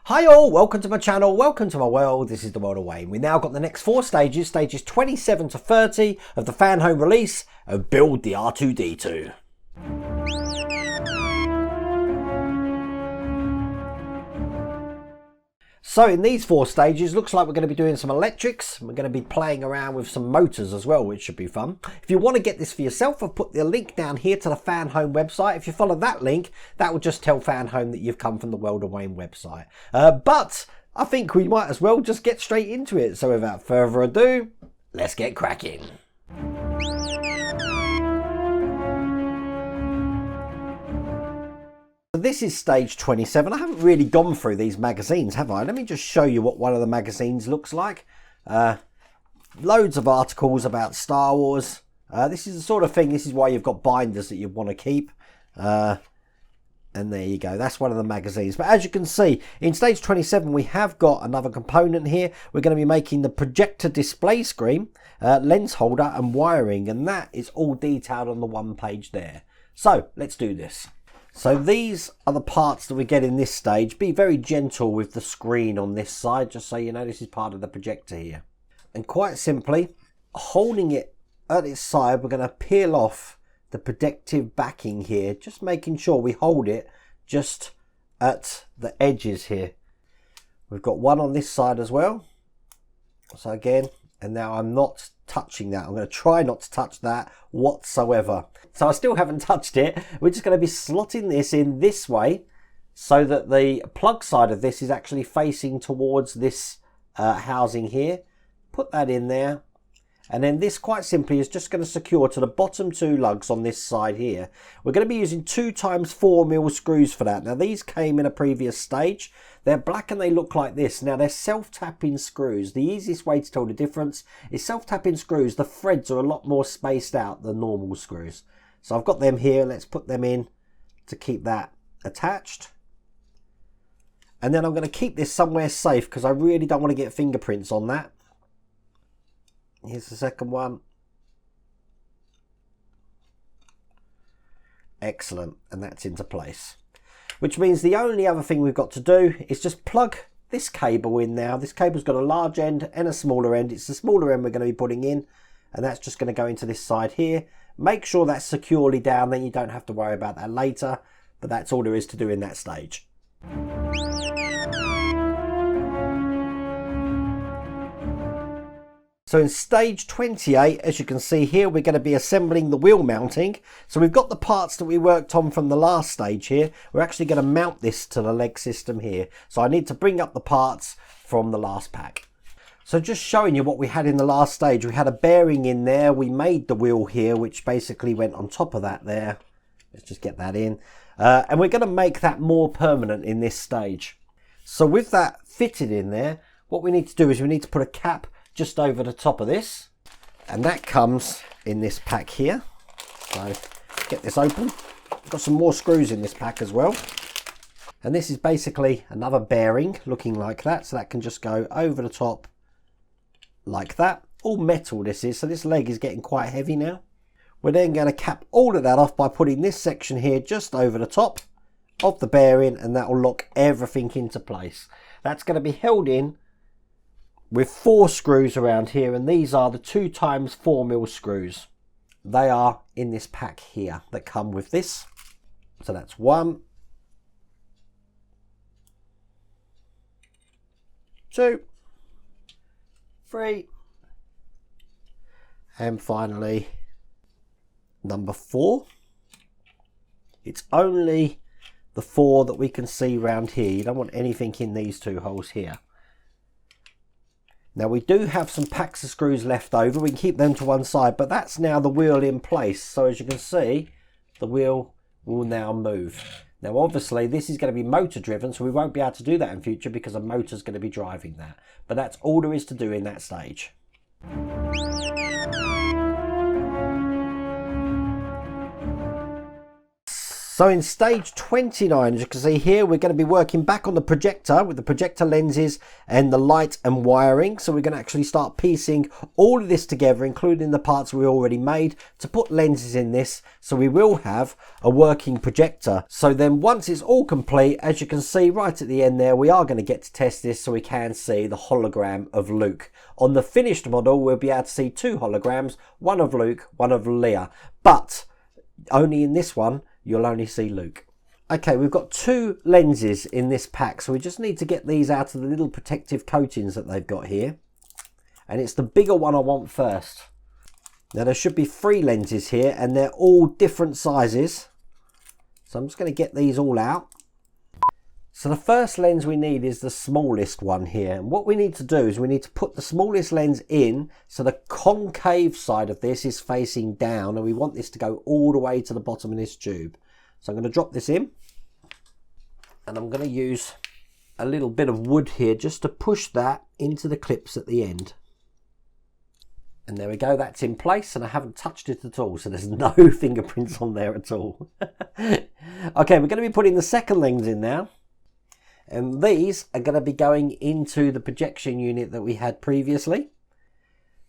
Hi all, welcome to my channel, welcome to my world. This is the world of Wayne. We now got the next 4 stages, stages 27 to 30 of the Fanhome release of Build the R2-D2. So in these 4 stages, looks like we're going to be doing some electrics. We're going to be playing around with some motors as well, which should be fun. If you want to get this for yourself, I've put the link down here to the Fanhome website. If you follow that link, that will just tell Fanhome that you've come from the World of Wayne website. But I think we might as well just get straight into it. So without further ado, let's get cracking. This is stage 27. I haven't really gone through these magazines, have I? Let me just show you what one of the magazines looks like. Loads of articles about Star Wars. This is the sort of thing, this is why you've got binders that you want to keep. And there you go, that's one of the magazines. But as you can see, in stage 27 we have got another component here. We're going to be making the projector display screen, lens holder and wiring, and that is all detailed on the one page there. So let's do this. So these are the parts that we get in this stage. Be very gentle with the screen on this side, just so you know this is part of the projector here. And quite simply, holding it at its side, we're going to peel off the protective backing here, just making sure we hold it just at the edges here. We've got one on this side as well. So again, and now I'm not touching that. I'm going to try not to touch that whatsoever. So I still haven't touched it. We're just going to be slotting this in this way so that the plug side of this is actually facing towards this housing here. Put that in there. And then this quite simply is just going to secure to the bottom 2 lugs on this side here. We're going to be using 2 times 4mm screws for that. Now these came in a previous stage. They're black and they look like this. Now they're self-tapping screws. The easiest way to tell the difference is self-tapping screws. The threads are a lot more spaced out than normal screws. So I've got them here. Let's put them in to keep that attached. And then I'm going to keep this somewhere safe because I really don't want to get fingerprints on that. Here's the second one. Excellent, and that's into place. Which means the only other thing we've got to do is just plug this cable in now. This cable's got a large end and a smaller end. It's the smaller end we're going to be putting in, and that's just going to go into this side here. Make sure that's securely down, then you don't have to worry about that later, but that's all there is to do in that stage. So in stage 28, as you can see here, we're going to be assembling the wheel mounting. So we've got the parts that we worked on from the last stage here. We're actually going to mount this to the leg system here. So I need to bring up the parts from the last pack. So just showing you what we had in the last stage. We had a bearing in there. We made the wheel here, which basically went on top of that there. Let's just get that in. And we're going to make that more permanent in this stage. So with that fitted in there, what we need to do is we need to put a cap just over the top of this, and that comes in this pack here. So get this open. I've got some more screws in this pack as well, and this is basically another bearing looking like that, so that can just go over the top like that. All metal this is, so this leg is getting quite heavy now. We're then going to cap all of that off by putting this section here just over the top of the bearing, and that will lock everything into place. That's going to be held in with 4 screws around here, and these are the 2 times 4mm screws. They are in this pack here that come with this. So that's 1, 2, 3, and finally number 4. It's only the 4 that we can see round here. You don't want anything in these 2 holes here. Now we do have some packs of screws left over. We can keep them to one side, but that's now the wheel in place. So as you can see, the wheel will now move. Now obviously this is going to be motor driven, so we won't be able to do that in future because a motor is going to be driving that. But that's all there is to do in that stage. So in stage 29, as you can see here, we're going to be working back on the projector with the projector lenses and the light and wiring. So we're going to actually start piecing all of this together, including the parts we already made, to put lenses in this. So we will have a working projector. So then once it's all complete, as you can see right at the end there, we are going to get to test this so we can see the hologram of Luke. On the finished model, we'll be able to see 2 holograms, one of Luke, one of Leia. But only in this one, you'll only see Luke. Okay, we've got 2 lenses in this pack, so we just need to get these out of the little protective coatings that they've got here. And it's the bigger one I want first. Now there should be 3 lenses here, and they're all different sizes. So I'm just going to get these all out. So the first lens we need is the smallest one here. And what we need to do is we need to put the smallest lens in so the concave side of this is facing down, and we want this to go all the way to the bottom of this tube. So I'm going to drop this in, and I'm going to use a little bit of wood here just to push that into the clips at the end. And there we go, that's in place, and I haven't touched it at all, so there's no fingerprints on there at all. Okay, we're going to be putting the second lens in now. And these are going to be going into the projection unit that we had previously.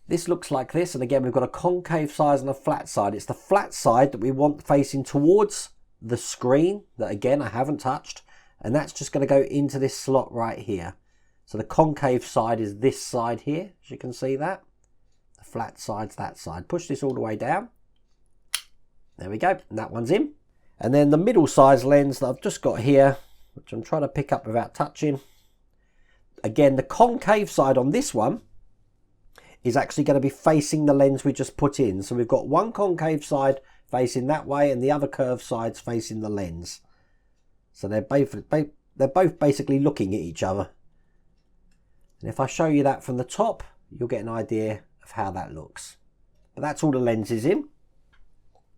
This looks like this, and again we've got a concave side and a flat side. It's the flat side that we want facing towards the screen, that again I haven't touched, and that's just going to go into this slot right here. So the concave side is this side here, as you can see that. The flat side's that side. Push this all the way down. There we go, and that one's in. And then the middle size lens that I've just got here, which I'm trying to pick up without touching. Again, the concave side on this one is actually going to be facing the lens we just put in. So we've got one concave side facing that way and the other curved sides facing the lens. So they're both basically looking at each other. And if I show you that from the top, you'll get an idea of how that looks. But that's all the lenses in.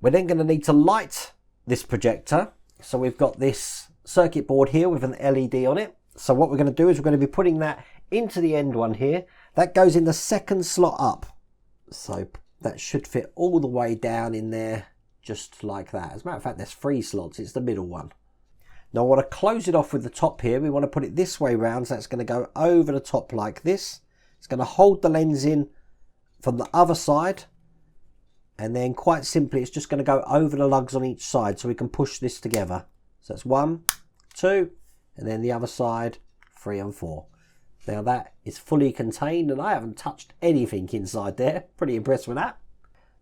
We're then going to need to light this projector. So we've got this circuit board here with an LED on it. So what we're going to do is we're going to be putting that into the end one here. That goes in the second slot up. So that should fit all the way down in there, just like that. As a matter of fact, there's 3 slots. It's the middle one. Now I want to close it off with the top here. We want to put it this way round, so it's going to go over the top like this. It's going to hold the lens in from the other side. And then quite simply, it's just going to go over the lugs on each side so we can push this together. So it's 1, 2, and then the other side, 3 and 4. Now that is fully contained, and I haven't touched anything inside there. Pretty impressed with that.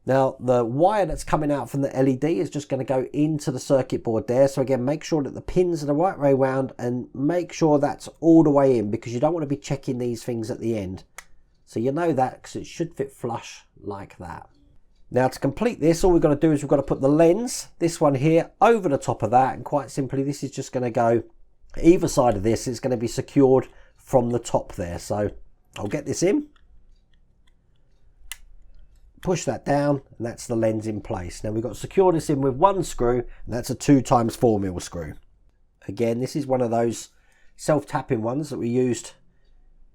Now the wire that's coming out from the LED is just going to go into the circuit board there. So again, make sure that the pins are the right way around, and make sure that's all the way in, because you don't want to be checking these things at the end. So you know that, because it should fit flush like that. Now to complete this, all we've got to do is we've got to put the lens, this one here, over the top of that, and quite simply this is just going to go either side of this. It's going to be secured from the top there. So I'll get this in, push that down, and that's the lens in place. Now we've got to secure this in with 1 screw, and that's a 2x4mm screw. Again, this is one of those self-tapping ones that we used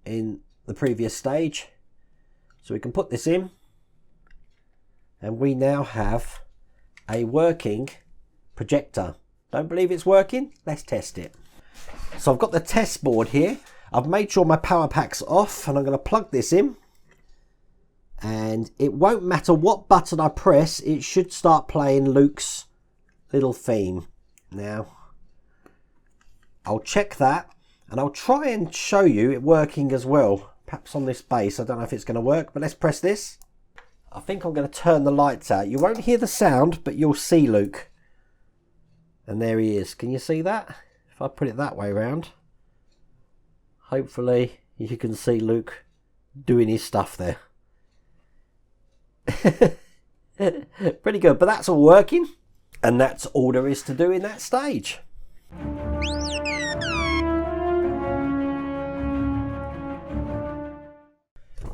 in the previous stage. So we can put this in, and we now have a working projector. Don't believe it's working? Let's test it. So I've got the test board here. I've made sure my power pack's off, and I'm going to plug this in. And it won't matter what button I press, it should start playing Luke's little theme. Now, I'll check that, and I'll try and show you it working as well. Perhaps on this base, I don't know if it's going to work, but let's press this. I think I'm going to turn the lights out. You won't hear the sound, but you'll see Luke. And there he is. Can you see that? If I put it that way around, hopefully you can see Luke doing his stuff there. Pretty good, but that's all working. And that's all there is to do in that stage.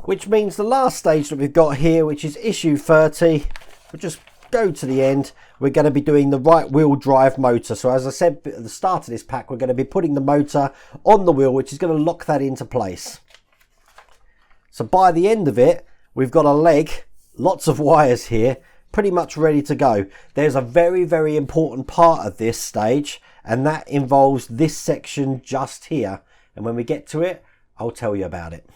Which means the last stage that we've got here, which is issue 30, we'll just go to the end. We're going to be doing the right wheel drive motor. So as I said at the start of this pack, we're going to be putting the motor on the wheel, which is going to lock that into place. So by the end of it, we've got a leg, lots of wires here, pretty much ready to go. There's a very, very important part of this stage, and that involves this section just here. And when we get to it, I'll tell you about it.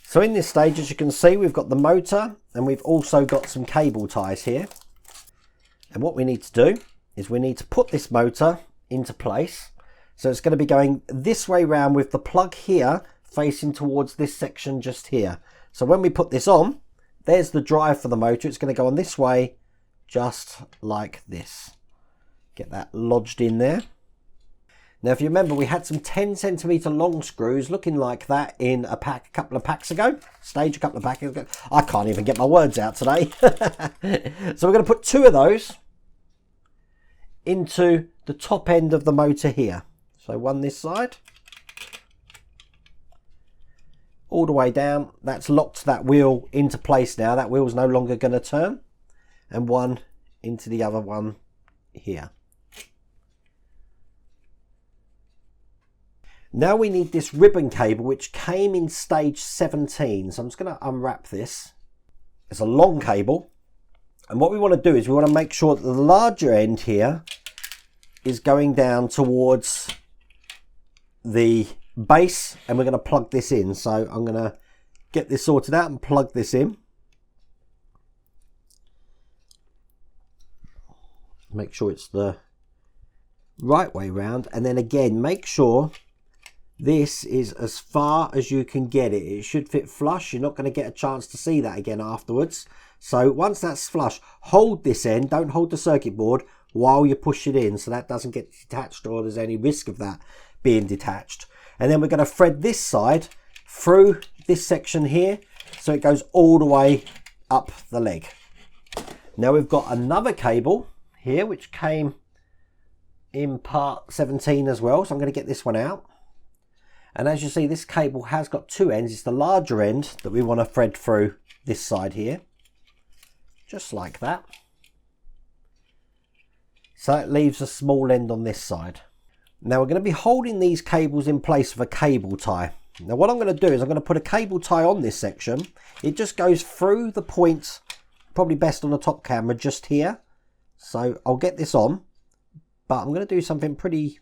So in this stage, as you can see, we've got the motor and we've also got some cable ties here. And what we need to do is we need to put this motor into place. So it's going to be going this way round with the plug here facing towards this section just here. So when we put this on, there's the drive for the motor. It's going to go on this way, just like this. Get that lodged in there. Now, if you remember, we had some 10cm long screws looking like that in a pack a couple of packs ago. Stage a couple of packs ago. I can't even get my words out today. So we're going to put 2 of those into the top end of the motor here. So one this side. All the way down. That's locked that wheel into place now. That wheel's no longer going to turn. And one into the other one here. Now we need this ribbon cable, which came in stage 17. So I'm just going to unwrap this. It's a long cable. And what we want to do is we want to make sure that the larger end here is going down towards the base, and we're going to plug this in. So I'm going to get this sorted out and plug this in. Make sure it's the right way round, and then again make sure this is as far as you can get it. It should fit flush. You're not going to get a chance to see that again afterwards. So once that's flush, hold this end. Don't hold the circuit board while you push it in, so that doesn't get detached or there's any risk of that being detached. And then we're going to thread this side through this section here, so it goes all the way up the leg. Now we've got another cable here which came in part 17 as well, so I'm going to get this one out. And as you see, this cable has got 2 ends. It's the larger end that we want to thread through this side here, just like that. So it leaves a small end on this side. Now we're going to be holding these cables in place with a cable tie. Now what I'm going to do is I'm going to put a cable tie on this section. It just goes through the point, probably best on the top camera, just here. So I'll get this on, but I'm going to do something pretty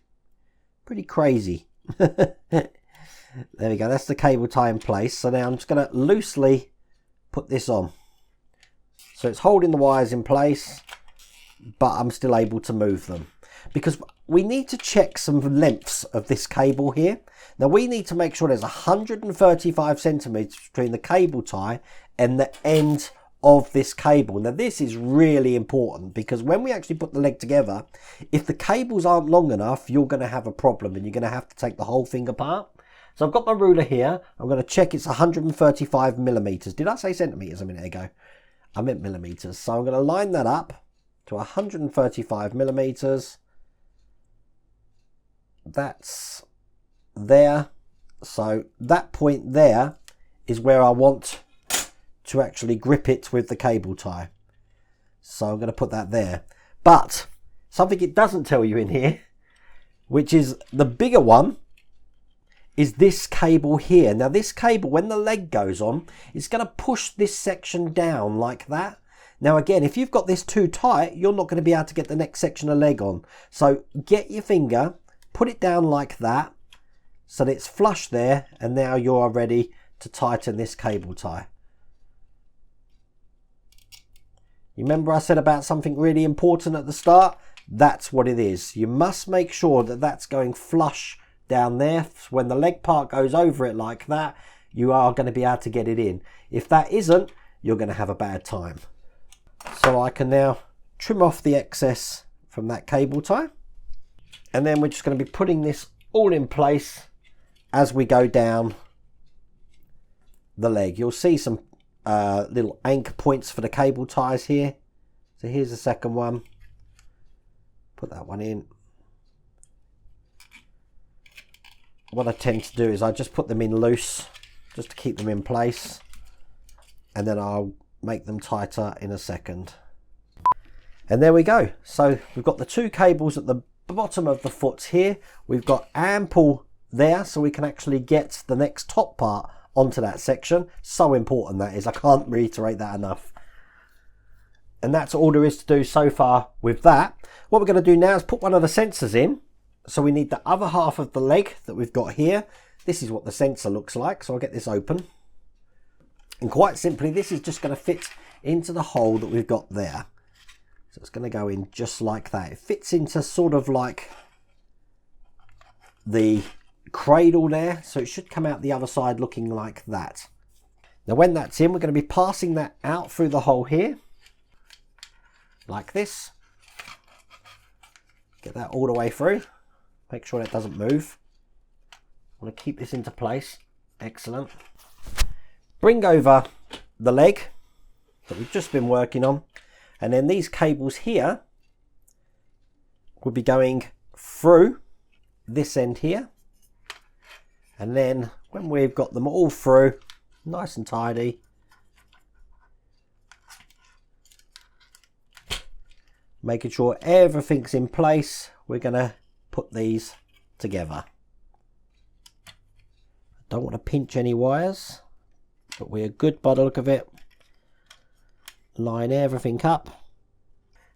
crazy. There we go, that's the cable tie in place. So now I'm just going to loosely put this on. So it's holding the wires in place, but I'm still able to move them. Because we need to check some lengths of this cable here. Now we need to make sure there's 135 centimeters between the cable tie and the end of this cable. Now this is really important, because when we actually put the leg together, if the cables aren't long enough, you're going to have a problem and you're going to have to take the whole thing apart. So I've got my ruler here. I'm going to check it's 135 millimeters. Did I say centimeters a minute ago? I meant millimeters. So I'm going to line that up to 135 millimeters. That's there. So that point there is where I want to actually grip it with the cable tie. So I'm going to put that there. But something it doesn't tell you in here, which is the bigger one, is this cable here. Now this cable, when the leg goes on, it's going to push this section down like that. Now again, if you've got this too tight, you're not going to be able to get the next section of leg on. So get your finger, put it down like that, so that it's flush there, and now you are ready to tighten this cable tie. You remember I said about something really important at the start? That's what it is. You must make sure that that's going flush down there. When the leg part goes over it like that, you are going to be able to get it in. If that isn't, you're going to have a bad time. So I can now trim off the excess from that cable tie. And then we're just going to be putting this all in place as we go down the leg. You'll see some little anchor points for the cable ties here. So here's the second one. Put that one in. What I tend to do is I just put them in loose, just to keep them in place, and then I'll make them tighter in a second. And there we go. So we've got the 2 cables at the bottom of the foot here. We've got ample there, so we can actually get the next top part onto that section. So important that is. I can't reiterate that enough. And that's all there is to do so far with that. What we're going to do now is put one of the sensors in. So we need the other half of the leg that we've got here. This is what the sensor looks like. So I'll get this open. And quite simply, this is just going to fit into the hole that we've got there. So it's going to go in just like that. It fits into sort of like the cradle there. So it should come out the other side looking like that. Now when that's in, we're going to be passing that out through the hole here. Like this. Get that all the way through. Make sure that doesn't move. I want to keep this into place. Excellent. Bring over the leg that we've just been working on. And then these cables here will be going through this end here. And then when we've got them all through, nice and tidy, making sure everything's in place, we're going to put these together. Don't want to pinch any wires, but we're good by the look of it. Line everything up,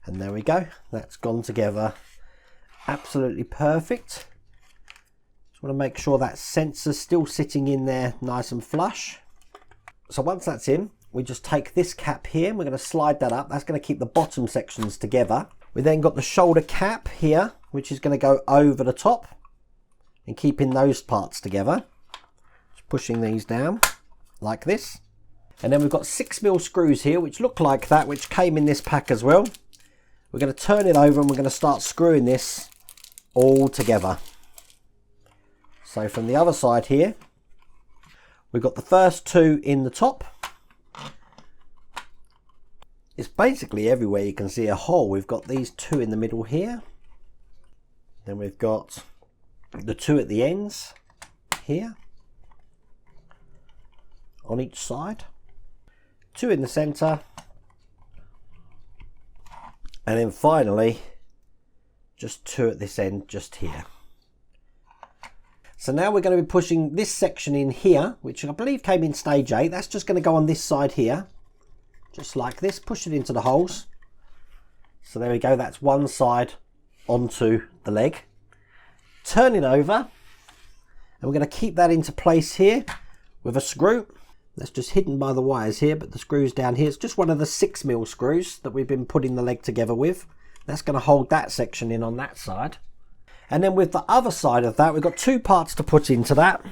and there we go. That's gone together absolutely perfect. Just want to make sure that sensor's still sitting in there nice and flush. So once that's in, we just take this cap here and we're going to slide that up. That's going to keep the bottom sections together. We then got the shoulder cap here, which is going to go over the top and keeping those parts together. Just pushing these down like this. And then we've got 6mm screws here, which look like that, which came in this pack as well. We're going to turn it over and we're going to start screwing this all together. So from the other side here, we've got the first two in the top. It's basically everywhere you can see a hole. We've got these two in the middle here. Then we've got the two at the ends here on each side. Two in the center. And then finally, just two at this end just here. So now we're going to be pushing this section in here, which I believe came in stage 8. That's just going to go on this side here. Just like this, push it into the holes. So there we go, that's one side onto the leg. Turn it over, and we're going to keep that into place here with a screw. That's just hidden by the wires here, but the screw's down here. It's just one of the 6mm screws that we've been putting the leg together with. That's going to hold that section in on that side. And then with the other side of that, we've got two parts to put into that.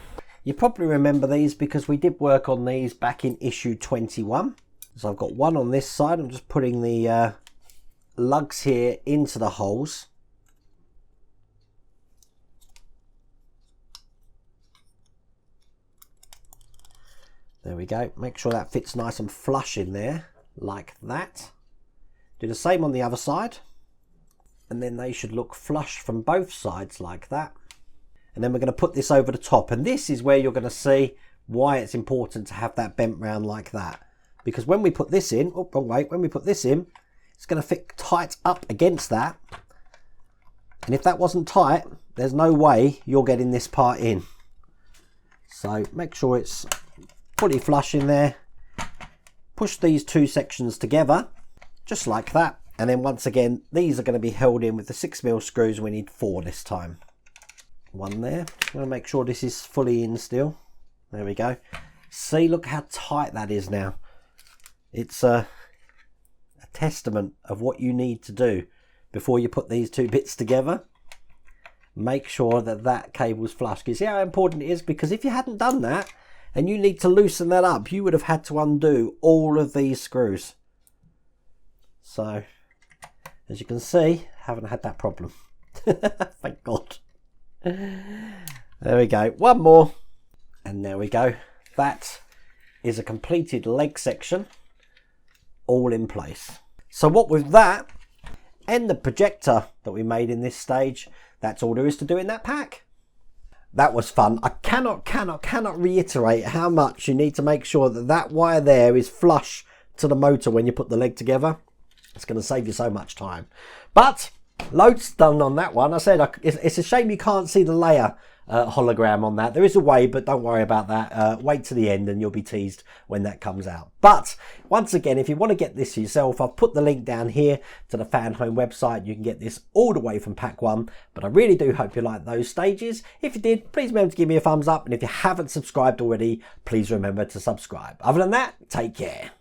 You probably remember these because we did work on these back in issue 21. So I've got one on this side. I'm just putting the lugs here into the holes. There we go. Make sure that fits nice and flush in there, like that. Do the same on the other side. And then they should look flush from both sides like that. And then we're going to put this over the top. And this is where you're going to see why it's important to have that bent round like that. Because when we put this in, oh, wrong way, when we put this in, it's going to fit tight up against that. And if that wasn't tight, there's no way you're getting this part in. So make sure it's fully flush in there. Push these two sections together, just like that. And then once again, these are going to be held in with the 6mm screws. We need 4 this time. One there. I'm going to make sure this is fully in still. There we go. See, look how tight that is now. It's a testament of what you need to do before you put these two bits together. Make sure that that cable's flush. You see how important it is? Because if you hadn't done that and you need to loosen that up, you would have had to undo all of these screws. So, as you can see, haven't had that problem. Thank God. There we go. One more. And there we go. That is a completed leg section. All in place. So what with that and the projector that we made in this stage, that's all there is to do in that pack. That was fun. I cannot reiterate how much you need to make sure that that wire there is flush to the motor when you put the leg together. It's going to save you so much time. But loads done on that one. I said it's a shame you can't see the layer hologram on that. There is a way, but don't worry about that. Wait to the end and you'll be teased when that comes out. But once again, if you want to get this yourself, I've put the link down here to the Fanhome website. You can get this all the way from pack 1. But I really do hope you liked those stages. If you did, please remember to give me a thumbs up. And if you haven't subscribed already, please remember to subscribe. Other than that, take care.